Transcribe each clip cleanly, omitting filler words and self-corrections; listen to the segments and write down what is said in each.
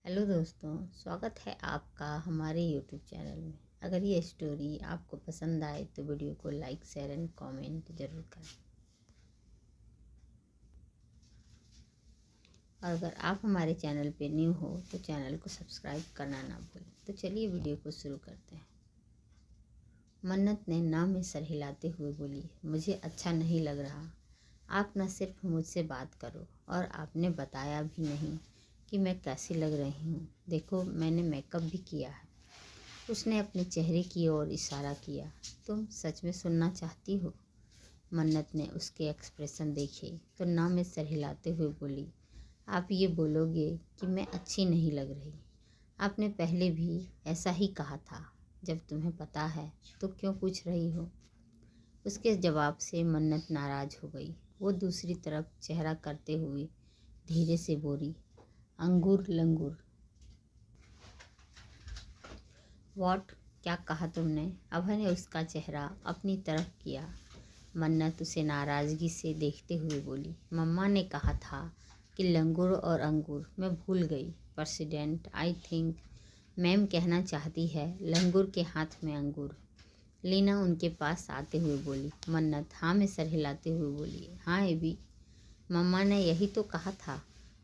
Hello दोस्तों, स्वागत है आपका हमारे यूट्यूब चैनल में। अगर ये स्टोरी आपको पसंद आए तो वीडियो को लाइक, शेयर एंड कमेंट ज़रूर करें। और अगर आप हमारे चैनल पे न्यू हो तो चैनल को सब्सक्राइब करना ना भूलें। तो चलिए वीडियो को शुरू करते हैं। मन्नत ने ना में सर हिलाते हुए बोली, मुझे अच्छा नहीं लग रहा। आप न सिर्फ मुझसे बात करो और आपने बताया भी नहीं कि मैं कैसी लग रही हूँ। देखो, मैंने मेकअप भी किया है। उसने अपने चेहरे की ओर इशारा किया। तुम सच में सुनना चाहती हो? मन्नत ने उसके एक्सप्रेशन देखे तो ना में सर हिलाते हुए बोली, आप ये बोलोगे कि मैं अच्छी नहीं लग रही? आपने पहले भी ऐसा ही कहा था। जब तुम्हें पता है तो क्यों पूछ रही हो? उसके जवाब से मन्नत नाराज हो गई। वो दूसरी तरफ चेहरा करते हुए धीरे से बोली, अंगूर लंगूर। वॉट? क्या कहा तुमने? अभय ने उसका चेहरा अपनी तरफ किया। मन्नत उसे नाराज़गी से देखते हुए बोली, मम्मा ने कहा था कि लंगूर और अंगूर। मैं भूल गई। प्रेसिडेंट, आई थिंक मैम कहना चाहती है लंगूर के हाथ में अंगूर। लीना उनके पास आते हुए बोली। मन्नत हाँ में सर हिलाते हुए बोली, हाँ एबी, मम्मा ने यही तो कहा था।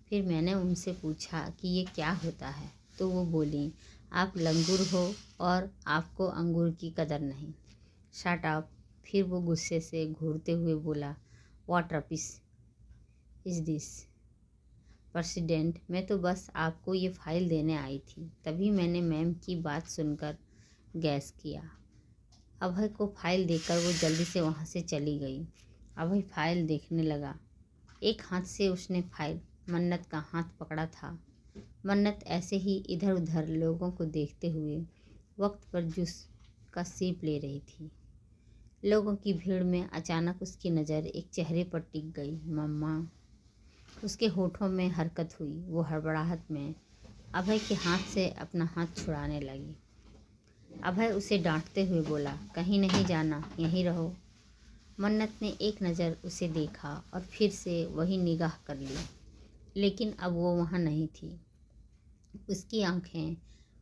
फिर मैंने उनसे पूछा कि ये क्या होता है तो वो बोली, आप लंगूर हो और आपको अंगूर की कदर नहीं। Shut up. फिर वो गुस्से से घूरते हुए बोला, what rubbish is this? President, मैं तो बस आपको ये फाइल देने आई थी, तभी मैंने मैम की बात सुनकर गैस किया। अभय को फाइल देकर वो जल्दी से वहाँ से चली गई। अभय फाइल देखने लगा। एक हाथ से उसने फाइल मन्नत का हाथ पकड़ा था। मन्नत ऐसे ही इधर उधर लोगों को देखते हुए वक्त पर जूस का सिप ले रही थी। लोगों की भीड़ में अचानक उसकी नज़र एक चेहरे पर टिक गई। मम्मा। उसके होठों में हरकत हुई। वो हड़बड़ाहट में अभय के हाथ से अपना हाथ छुड़ाने लगी। अभय उसे डांटते हुए बोला, कहीं नहीं जाना, यहीं रहो। मन्नत ने एक नज़र उसे देखा और फिर से वही निगाह कर ली, लेकिन अब वो वहाँ नहीं थी। उसकी आंखें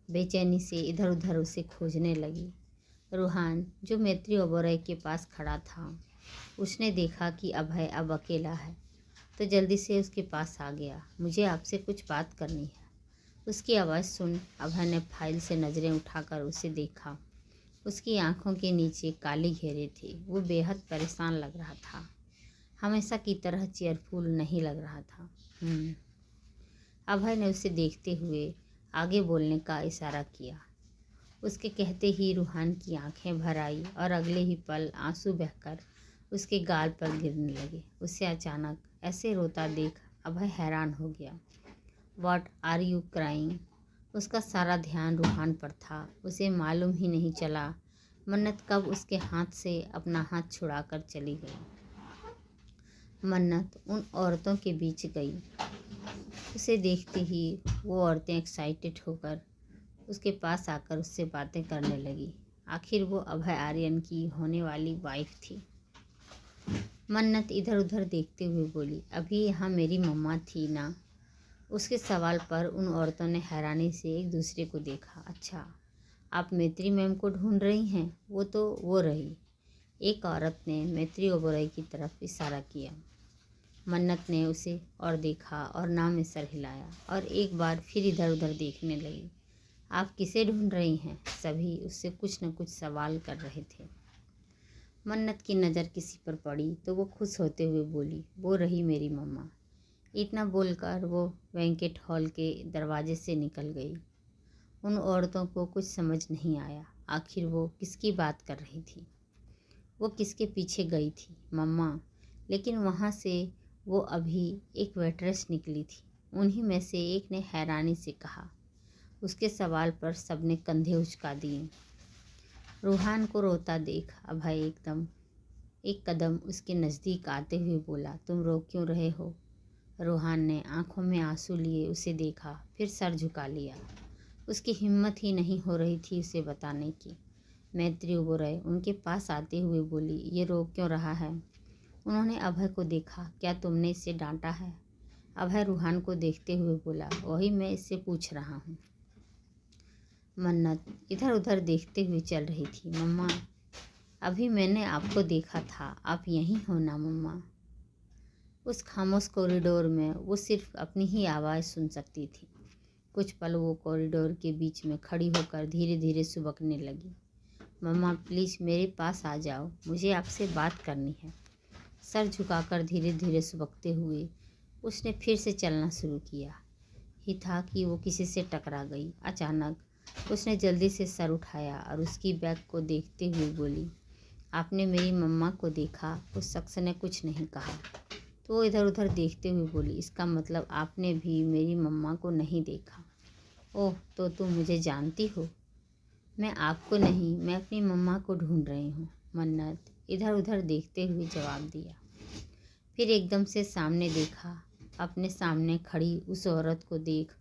बेचैनी से इधर उधर उसे खोजने लगी। रूहान, जो मैत्री ओबेरॉय के पास खड़ा था, उसने देखा कि अभय अब अकेला है तो जल्दी से उसके पास आ गया। मुझे आपसे कुछ बात करनी है। उसकी आवाज़ सुन अभय ने फाइल से नज़रें उठाकर उसे देखा। उसकी आंखों के नीचे काले घेरे थे। वो बेहद परेशान लग रहा था। हमेशा की तरह चेयरफुल नहीं लग रहा था। अभय ने उसे देखते हुए आगे बोलने का इशारा किया। उसके कहते ही रूहान की आंखें भर आई और अगले ही पल आंसू बहकर उसके गाल पर गिरने लगे। उसे अचानक ऐसे रोता देख अभय हैरान हो गया। What are you crying? उसका सारा ध्यान रूहान पर था। उसे मालूम ही नहीं चला मन्नत कब उसके हाथ से अपना हाथ छुड़ाकर चली गई। मन्नत उन औरतों के बीच गई। उसे देखते ही वो औरतें एक्साइटेड होकर उसके पास आकर उससे बातें करने लगी। आखिर वो अभय आर्यन की होने वाली वाइफ थी। मन्नत इधर उधर देखते हुए बोली, अभी यहाँ मेरी मम्मा थी ना? उसके सवाल पर उन औरतों ने हैरानी से एक दूसरे को देखा। अच्छा, आप मैत्री मैम को ढूंढ रही हैं? वो तो वो रही। एक औरत ने मैत्री ओबेरॉय की तरफ इशारा किया। मन्नत ने उसे और देखा और ना में सर हिलाया और एक बार फिर इधर उधर देखने लगी। आप किसे ढूंढ रही हैं? सभी उससे कुछ न कुछ सवाल कर रहे थे। मन्नत की नज़र किसी पर पड़ी तो वो खुश होते हुए बोली, वो रही मेरी मम्मा। इतना बोलकर वो बैंकेट हॉल के दरवाजे से निकल गई। उन औरतों को कुछ समझ नहीं आया आखिर वो किसकी बात कर रही थी। वो किसके पीछे गई थी? मम्मा। लेकिन वहाँ से वो अभी एक वेट्रेस निकली थी। उन्हीं में से एक ने हैरानी से कहा। उसके सवाल पर सबने कंधे उचका दिए। रूहान को रोता देख अभय एक कदम उसके नज़दीक आते हुए बोला, तुम रो क्यों रहे हो? रूहान ने आंखों में आंसू लिए उसे देखा, फिर सर झुका लिया। उसकी हिम्मत ही नहीं हो रही थी उसे बताने की। मैत्री ओबेरॉय उनके पास आते हुए बोली, ये रो क्यों रहा है? उन्होंने अभय को देखा। क्या तुमने इसे डांटा है? अभय रूहान को देखते हुए बोला, वही मैं इससे पूछ रहा हूँ। मन्नत इधर उधर देखते हुए चल रही थी। मम्मा, अभी मैंने आपको देखा था, आप यहीं हो ना मम्मा? उस खामोश कॉरिडोर में वो सिर्फ अपनी ही आवाज़ सुन सकती थी। कुछ पल वो कॉरिडोर के बीच में खड़ी होकर धीरे धीरे सुबकने लगी। मम्मा प्लीज़ मेरे पास आ जाओ, मुझे आपसे बात करनी है। सर झुकाकर धीरे धीरे सुबकते हुए उसने फिर से चलना शुरू किया ही था कि वो किसी से टकरा गई। अचानक उसने जल्दी से सर उठाया और उसकी बैग को देखते हुए बोली, आपने मेरी मम्मा को देखा? उस शख्स ने कुछ नहीं कहा तो वो इधर उधर देखते हुए बोली, इसका मतलब आपने भी मेरी मम्मा को नहीं देखा? ओह, तो तुम मुझे जानती हो? मैं आपको नहीं, मैं अपनी मम्मा को ढूंढ रही हूँ, मन्नत इधर उधर देखते हुए जवाब दिया। फिर एकदम से सामने देखा। अपने सामने खड़ी उस औरत को देख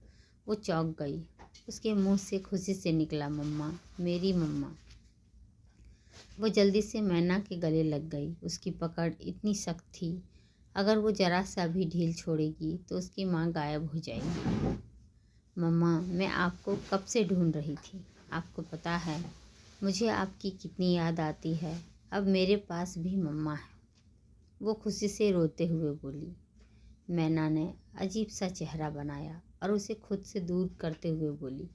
वो चौंक गई। उसके मुंह से खुशी से निकला, मम्मा, मेरी मम्मा। वो जल्दी से मैना के गले लग गई। उसकी पकड़ इतनी सख्त थी, अगर वो जरा सा भी ढील छोड़ेगी तो उसकी माँ गायब हो जाएगी। मम्मा, मैं आपको कब से ढूंढ रही थी। आपको पता है मुझे आपकी कितनी याद आती है। अब मेरे पास भी मम्मा है, वो खुशी से रोते हुए बोली। मैना ने अजीब सा चेहरा बनाया और उसे खुद से दूर करते हुए बोली,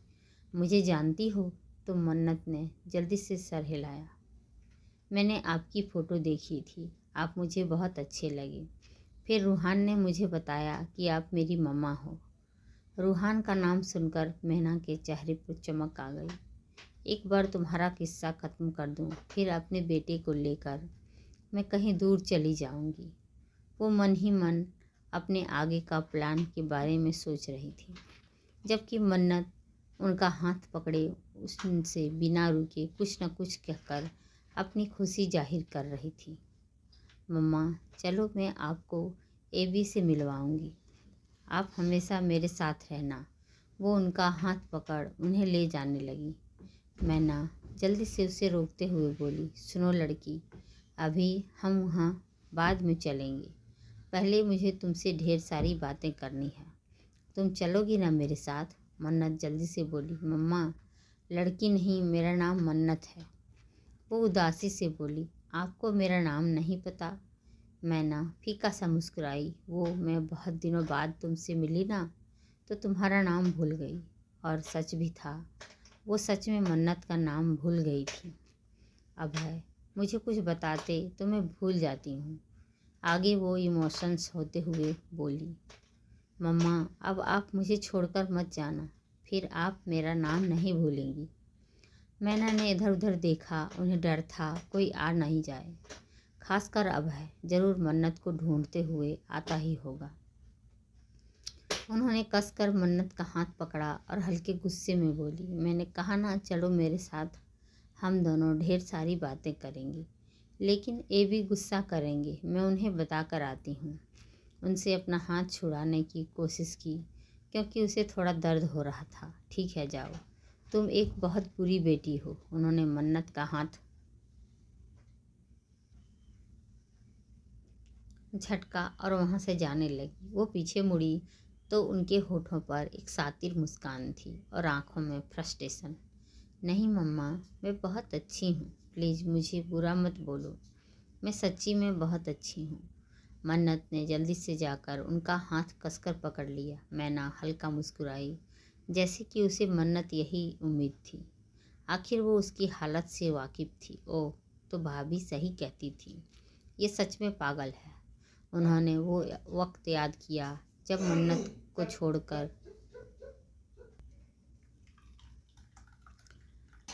मुझे जानती हो? तो मन्नत ने जल्दी से सर हिलाया। मैंने आपकी फ़ोटो देखी थी, आप मुझे बहुत अच्छे लगे। फिर रूहान ने मुझे बताया कि आप मेरी मम्मा हो। रूहान का नाम सुनकर मैना के चेहरे पर चमक आ गई। एक बार तुम्हारा किस्सा ख़त्म कर दूं, फिर अपने बेटे को लेकर मैं कहीं दूर चली जाऊंगी। वो मन ही मन अपने आगे का प्लान के बारे में सोच रही थी, जबकि मन्नत उनका हाथ पकड़े उनसे बिना रुके कुछ न कुछ कहकर अपनी खुशी जाहिर कर रही थी। मम्मा चलो, मैं आपको एबी से मिलवाऊंगी, आप हमेशा मेरे साथ रहना। वो उनका हाथ पकड़ उन्हें ले जाने लगी। मैना जल्दी से उसे रोकते हुए बोली, सुनो लड़की, अभी हम वहाँ बाद में चलेंगे, पहले मुझे तुमसे ढेर सारी बातें करनी है। तुम चलोगी ना मेरे साथ? मन्नत जल्दी से बोली, मम्मा लड़की नहीं, मेरा नाम मन्नत है। वो उदासी से बोली, आपको मेरा नाम नहीं पता? मैना फीका सा मुस्कुराई। वो मैं बहुत दिनों बाद तुमसे मिली ना, तो तुम्हारा नाम भूल गई। और सच भी था, वो सच में मन्नत का नाम भूल गई थी। अभय मुझे कुछ बताते तो मैं भूल जाती हूँ। आगे वो इमोशंस होते हुए बोली, मम्मा अब आप मुझे छोड़कर मत जाना, फिर आप मेरा नाम नहीं भूलेंगी। मैना ने इधर उधर देखा, उन्हें डर था कोई आ नहीं जाए, खासकर अभय जरूर मन्नत को ढूंढते हुए आता ही होगा। उन्होंने कसकर मन्नत का हाथ पकड़ा और हल्के गुस्से में बोली, मैंने कहा ना, चलो मेरे साथ, हम दोनों ढेर सारी बातें करेंगे, लेकिन ये भी गुस्सा करेंगे, मैं उन्हें बता कर आती हूँ। उनसे अपना हाथ छुड़ाने की कोशिश की क्योंकि उसे थोड़ा दर्द हो रहा था। ठीक है जाओ, तुम एक बहुत बुरी बेटी हो। उन्होंने मन्नत का हाथ झटका और वहाँ से जाने लगी। वो पीछे मुड़ी तो उनके होठों पर एक सातिर मुस्कान थी और आंखों में फ्रस्ट्रेशन। नहीं मम्मा, मैं बहुत अच्छी हूँ, प्लीज़ मुझे बुरा मत बोलो, मैं सच्ची में बहुत अच्छी हूँ। मन्नत ने जल्दी से जाकर उनका हाथ कसकर पकड़ लिया। मैना हल्का मुस्कुराई, जैसे कि उसे मन्नत यही उम्मीद थी। आखिर वो उसकी हालत से वाकिफ़ थी। ओह, तो भाभी सही कहती थी, ये सच में पागल है। उन्होंने वो वक्त याद किया जब मन्नत को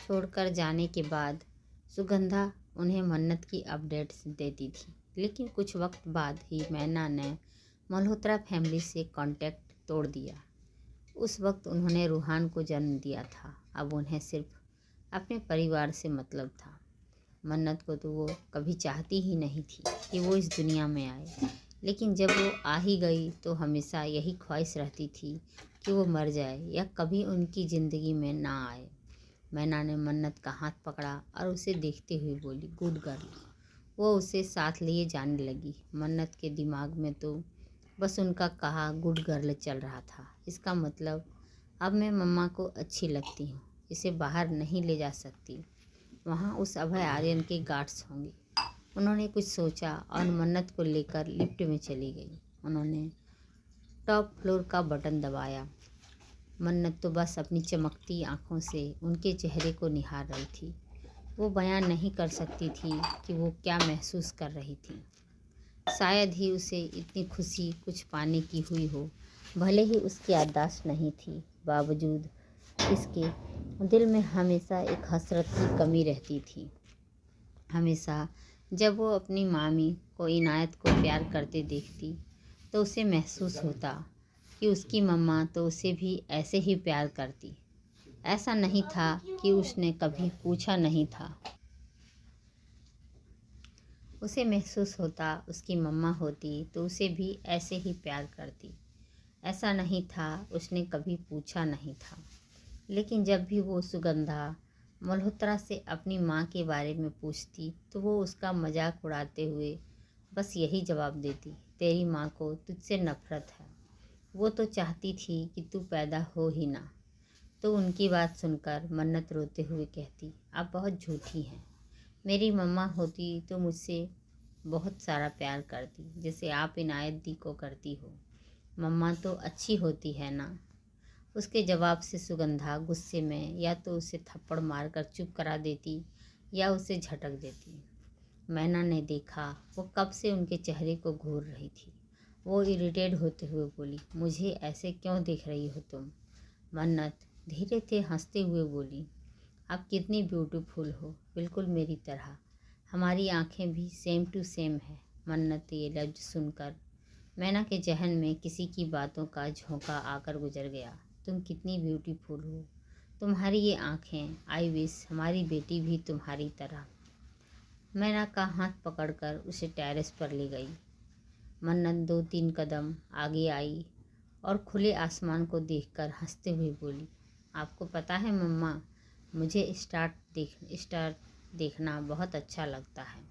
छोड़कर जाने के बाद सुगंधा उन्हें मन्नत की अपडेट्स देती थी। लेकिन कुछ वक्त बाद ही मैना ने मल्होत्रा फैमिली से कांटेक्ट तोड़ दिया। उस वक्त उन्होंने रूहान को जन्म दिया था, अब उन्हें सिर्फ अपने परिवार से मतलब था। मन्नत को तो वो कभी चाहती ही नहीं थी कि वो इस दुनिया में आए, लेकिन जब वो आ ही गई तो हमेशा यही ख्वाहिश रहती थी कि वो मर जाए या कभी उनकी ज़िंदगी में ना आए। मैना ने मन्नत का हाथ पकड़ा और उसे देखते हुए बोली, गुड गर्ल। वो उसे साथ लिए जाने लगी। मन्नत के दिमाग में तो बस उनका कहा गुड गर्ल चल रहा था। इसका मतलब अब मैं मम्मा को अच्छी लगती हूँ, इसे बाहर नहीं ले जा सकती। वहाँ उस अभय आर्यन के गार्ड्स होंगे। उन्होंने कुछ सोचा और मन्नत को लेकर लिफ्ट में चली गई। उन्होंने टॉप फ्लोर का बटन दबाया। मन्नत तो बस अपनी चमकती आंखों से उनके चेहरे को निहार रही थी। वो बयान नहीं कर सकती थी कि वो क्या महसूस कर रही थी। शायद ही उसे इतनी खुशी कुछ पाने की हुई हो। भले ही उसकी याददाश्त नहीं थी, बावजूद इसके दिल में हमेशा एक हसरत की कमी रहती थी। हमेशा जब वो अपनी मामी को इनायत को प्यार करते देखती तो उसे महसूस होता कि उसकी मम्मा तो उसे भी ऐसे ही प्यार करती। ऐसा नहीं था कि उसने कभी पूछा नहीं था। उसे महसूस होता उसकी मम्मा होती तो उसे भी ऐसे ही प्यार करती। ऐसा नहीं था उसने कभी पूछा नहीं था। लेकिन जब भी वो सुगंधा मल्होत्रा से अपनी माँ के बारे में पूछती तो वो उसका मजाक उड़ाते हुए बस यही जवाब देती, तेरी माँ को तुझसे नफरत है। वो तो चाहती थी कि तू पैदा हो ही ना। तो उनकी बात सुनकर मन्नत रोते हुए कहती, आप बहुत झूठी हैं। मेरी मम्मा होती तो मुझसे बहुत सारा प्यार करती, जैसे आप इनायत दी को करती हो। मम्मा तो अच्छी होती है ना। उसके जवाब से सुगंधा गुस्से में या तो उसे थप्पड़ मारकर चुप करा देती या उसे झटक देती। मैना ने देखा वो कब से उनके चेहरे को घूर रही थी। वो इरिटेट होते हुए बोली, मुझे ऐसे क्यों देख रही हो तुम? मन्नत धीरे से हंसते हुए बोली, आप कितनी ब्यूटीफुल हो, बिल्कुल मेरी तरह। हमारी आंखें भी सेम टू सेम है। मन्नत ये लफ्ज सुनकर मैना के जहन में किसी की बातों का झोंका आकर गुजर गया। तुम कितनी ब्यूटीफुल हो, तुम्हारी ये आंखें, आई विश हमारी बेटी भी तुम्हारी तरह। मैना का हाथ पकड़कर उसे टेरेस पर ले गई। मन्नत 2-3 कदम आगे आई और खुले आसमान को देखकर हंसते हुए बोली, आपको पता है मम्मा, मुझे स्टार देखना बहुत अच्छा लगता है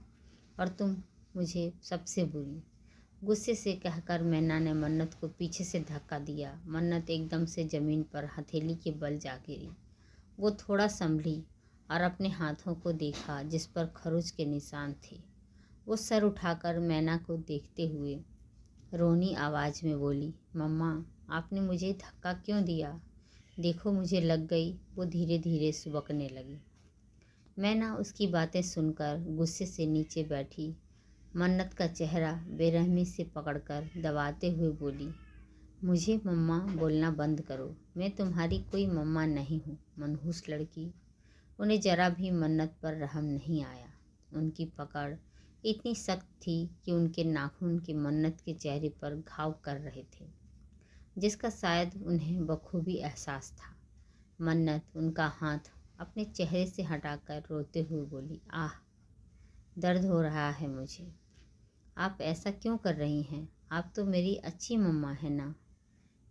और तुम मुझे सबसे बुरी। गुस्से से कहकर मैना ने मन्नत को पीछे से धक्का दिया। मन्नत एकदम से ज़मीन पर हथेली के बल जा गिरी। वो थोड़ा संभली और अपने हाथों को देखा जिस पर खरोच के निशान थे। वो सर उठाकर मैना को देखते हुए रोनी आवाज़ में बोली, मम्मा आपने मुझे धक्का क्यों दिया? देखो मुझे लग गई। वो धीरे धीरे सुबकने लगी। मैना उसकी बातें सुनकर गुस्से से नीचे बैठी मन्नत का चेहरा बेरहमी से पकड़कर दबाते हुए बोली, मुझे मम्मा बोलना बंद करो। मैं तुम्हारी कोई मम्मा नहीं हूँ, मनहूस लड़की। उन्हें जरा भी मन्नत पर रहम नहीं आया। उनकी पकड़ इतनी सख्त थी कि उनके नाखून उनके मन्नत के चेहरे पर घाव कर रहे थे, जिसका शायद उन्हें बखूबी एहसास था। मन्नत उनका हाथ अपने चेहरे से हटाकर रोते हुए बोली, आह दर्द हो रहा है मुझे। आप ऐसा क्यों कर रही हैं? आप तो मेरी अच्छी मम्मा है ना।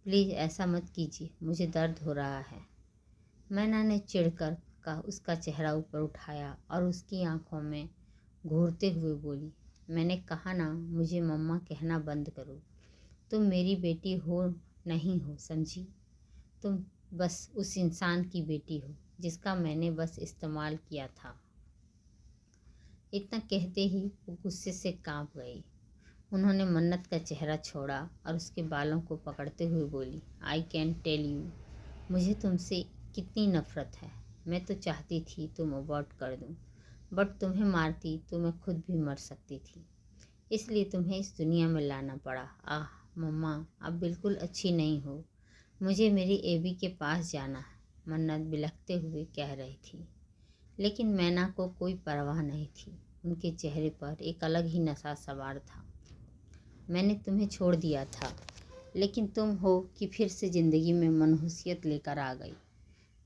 प्लीज़ ऐसा मत कीजिए, मुझे दर्द हो रहा है। मैना ने चिढ़कर का उसका चेहरा ऊपर उठाया और उसकी आंखों में घूरते हुए बोली, मैंने कहा ना मुझे मम्मा कहना बंद करो। तुम मेरी बेटी हो नहीं हो, समझी? तुम बस उस इंसान की बेटी हो जिसका मैंने बस इस्तेमाल किया था। इतना कहते ही वो गुस्से से कांप गई। उन्होंने मन्नत का चेहरा छोड़ा और उसके बालों को पकड़ते हुए बोली, आई कैन टेल यू, मुझे तुमसे कितनी नफ़रत है। मैं तो चाहती थी तुम अबॉर्ट कर दूं, बट तुम्हें मारती तो मैं खुद भी मर सकती थी, इसलिए तुम्हें इस दुनिया में लाना पड़ा। आह मम्मा आप बिल्कुल अच्छी नहीं हो, मुझे मेरी एबी के पास जाना है, मन्नत बिलखते हुए कह रही थी। लेकिन मैना को कोई परवाह नहीं थी। उनके चेहरे पर एक अलग ही नशा सवार था। मैंने तुम्हें छोड़ दिया था, लेकिन तुम हो कि फिर से ज़िंदगी में मनहूसियत लेकर आ गई।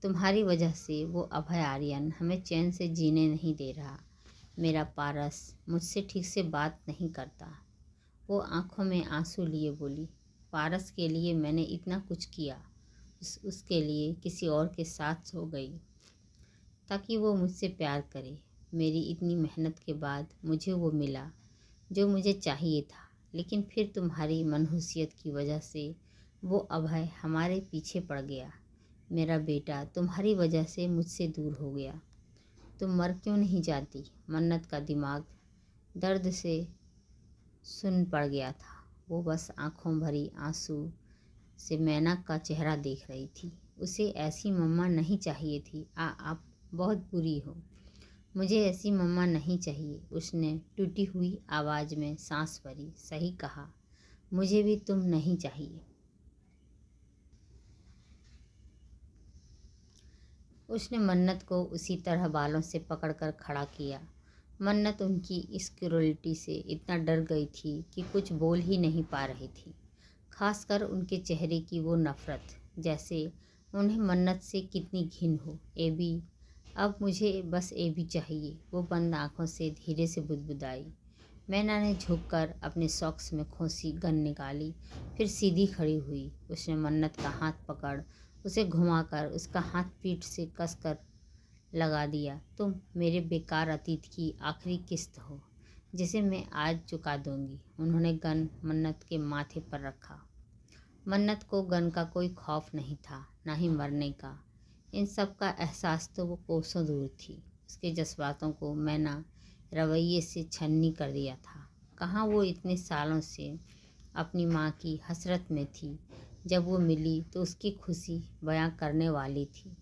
तुम्हारी वजह से वो अभय आर्यन हमें चैन से जीने नहीं दे रहा। मेरा पारस मुझसे ठीक से बात नहीं करता। वो आंखों में आंसू लिए बोली, पारस के लिए मैंने इतना कुछ किया, उसके लिए किसी और के साथ सो गई ताकि वो मुझसे प्यार करे। मेरी इतनी मेहनत के बाद मुझे वो मिला जो मुझे चाहिए था, लेकिन फिर तुम्हारी मनहूसियत की वजह से वो अभय हमारे पीछे पड़ गया। मेरा बेटा तुम्हारी वजह से मुझसे दूर हो गया। तुम मर क्यों नहीं जाती? मन्नत का दिमाग दर्द से सुन्न पड़ गया था। वो बस आंखों भरी आंसू से मैना का चेहरा देख रही थी। उसे ऐसी मम्मा नहीं चाहिए थी। आप बहुत बुरी हो। मुझे ऐसी मम्मा नहीं चाहिए। उसने टूटी हुई आवाज़ में सांस भरी। सही कहा, मुझे भी तुम नहीं चाहिए। उसने मन्नत को उसी तरह बालों से पकड़कर खड़ा किया। मन्नत उनकी इस क्रूरता से इतना डर गई थी कि कुछ बोल ही नहीं पा रही थी, खासकर उनके चेहरे की वो नफ़रत, जैसे उन्हें मन्नत से कितनी घिन हो। एबी, अब मुझे बस एबी चाहिए। वो बंद आँखों से धीरे से बुदबुदाई। मैना ने झुककर अपने सॉक्स में खोसी गन निकाली, फिर सीधी खड़ी हुई। उसने मन्नत का हाथ पकड़ उसे घुमाकर उसका हाथ पीठ से कसकर लगा दिया। तुम मेरे बेकार अतीत की आखिरी किस्त हो, जिसे मैं आज चुका दूंगी। उन्होंने गन मन्नत के माथे पर रखा। मन्नत को गन का कोई खौफ नहीं था, ना ही मरने का। इन सब का एहसास तो वो कोसों दूर थी। उसके जज्बातों को मैना रवैये से छन्नी कर दिया था। कहाँ वो इतने सालों से अपनी माँ की हसरत में थी। जब वो मिली तो उसकी खुशी बयां करने वाली थी,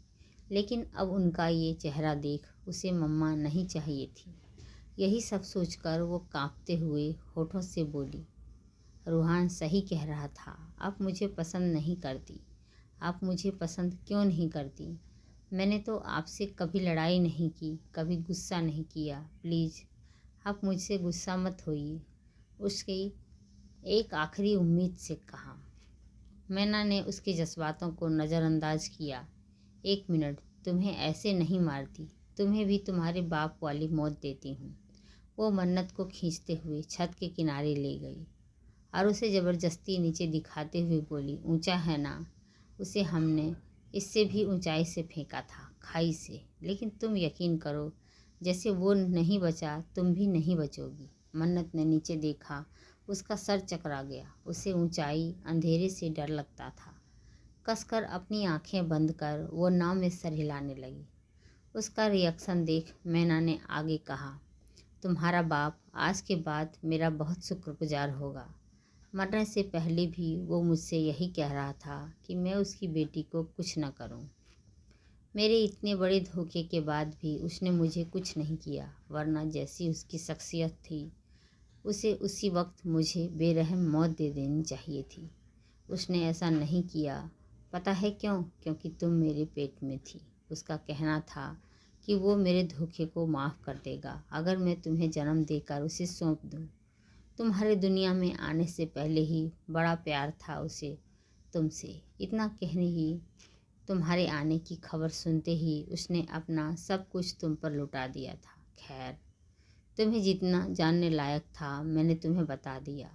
लेकिन अब उनका ये चेहरा देख उसे मम्मा नहीं चाहिए थी। यही सब सोचकर वो कांपते हुए होठों से बोली, रूहान सही कह रहा था। आप मुझे पसंद नहीं करती। आप मुझे पसंद क्यों नहीं करती? मैंने तो आपसे कभी लड़ाई नहीं की, कभी गुस्सा नहीं किया। प्लीज़ आप मुझसे गुस्सा मत होइए। उसकी एक आखिरी उम्मीद से कहा। मैना ने उसके जज्बातों को नज़रअंदाज किया। 1 मिनट, तुम्हें ऐसे नहीं मारती। तुम्हें भी तुम्हारे बाप वाली मौत देती हूँ। वो मन्नत को खींचते हुए छत के किनारे ले गई और उसे ज़बरदस्ती नीचे दिखाते हुए बोली, ऊंचा है ना? उसे हमने इससे भी ऊंचाई से फेंका था, खाई से। लेकिन तुम यकीन करो, जैसे वो नहीं बचा तुम भी नहीं बचोगी। मन्नत ने नीचे देखा। उसका सर चकरा गया। उसे ऊंचाई, अंधेरे से डर लगता था। कसकर अपनी आंखें बंद कर वो नाव में सर हिलाने लगी। उसका रिएक्शन देख मैना ने आगे कहा, तुम्हारा बाप आज के बाद मेरा बहुत शुक्रगुजार होगा। मरने से पहले भी वो मुझसे यही कह रहा था कि मैं उसकी बेटी को कुछ न करूं। मेरे इतने बड़े धोखे के बाद भी उसने मुझे कुछ नहीं किया, वरना जैसी उसकी शख्सियत थी उसे उसी वक्त मुझे बेरहम मौत दे देनी चाहिए थी। उसने ऐसा नहीं किया। पता है क्यों? क्योंकि तुम मेरे पेट में थी। उसका कहना था कि वो मेरे धोखे को माफ़ कर देगा अगर मैं तुम्हें जन्म देकर उसे सौंप दूँ। तुम्हारे दुनिया में आने से पहले ही बड़ा प्यार था उसे तुमसे। इतना कहने ही तुम्हारे आने की खबर सुनते ही उसने अपना सब कुछ तुम पर लुटा दिया था। खैर, तुम्हें जितना जानने लायक था मैंने तुम्हें बता दिया।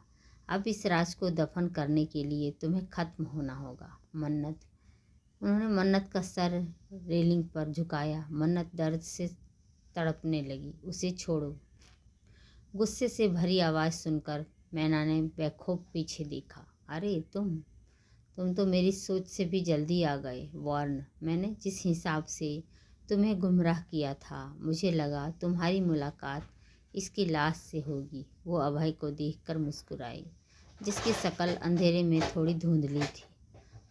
अब इस राज को दफन करने के लिए तुम्हें ख़त्म होना होगा। मन्नत। उन्होंने मन्नत का सर रेलिंग पर झुकाया। मन्नत दर्द से तड़पने लगी। उसे छोड़ो। गुस्से से भरी आवाज़ सुनकर मैना ने बेखौफ पीछे देखा। अरे तुम तो मेरी सोच से भी जल्दी आ गए। वार्न, मैंने जिस हिसाब से तुम्हें गुमराह किया था, मुझे लगा तुम्हारी मुलाकात इसकी लाश से होगी। वो अभय को देखकर मुस्कुराई, जिसकी शक्ल अंधेरे में थोड़ी धुंधली थी।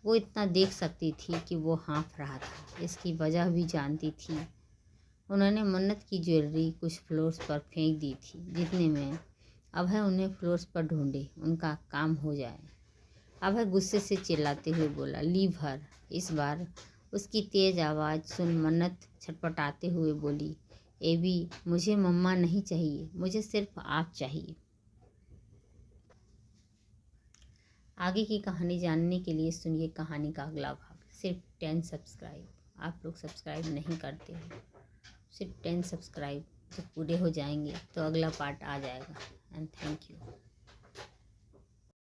वो इतना देख सकती थी कि वो हाँफ रहा था। इसकी वजह भी जानती थी। उन्होंने मन्नत की ज्वेलरी कुछ फ्लोर्स पर फेंक दी थी। जितने में अभय उन्हें फ्लोर्स पर ढूंढे, उनका काम हो जाए। अभय गुस्से से चिल्लाते हुए बोला, लीव हर। इस बार उसकी तेज़ आवाज़ सुन मन्नत छटपटाते हुए बोली, एबी, मुझे मम्मा नहीं चाहिए, मुझे सिर्फ आप चाहिए। आगे की कहानी जानने के लिए सुनिए कहानी का अगला भाग। सिर्फ 10 सब्सक्राइब। आप लोग सब्सक्राइब नहीं करते हो। सिर्फ 10 सब्सक्राइब जब पूरे हो जाएंगे तो अगला पार्ट आ जाएगा। And thank you.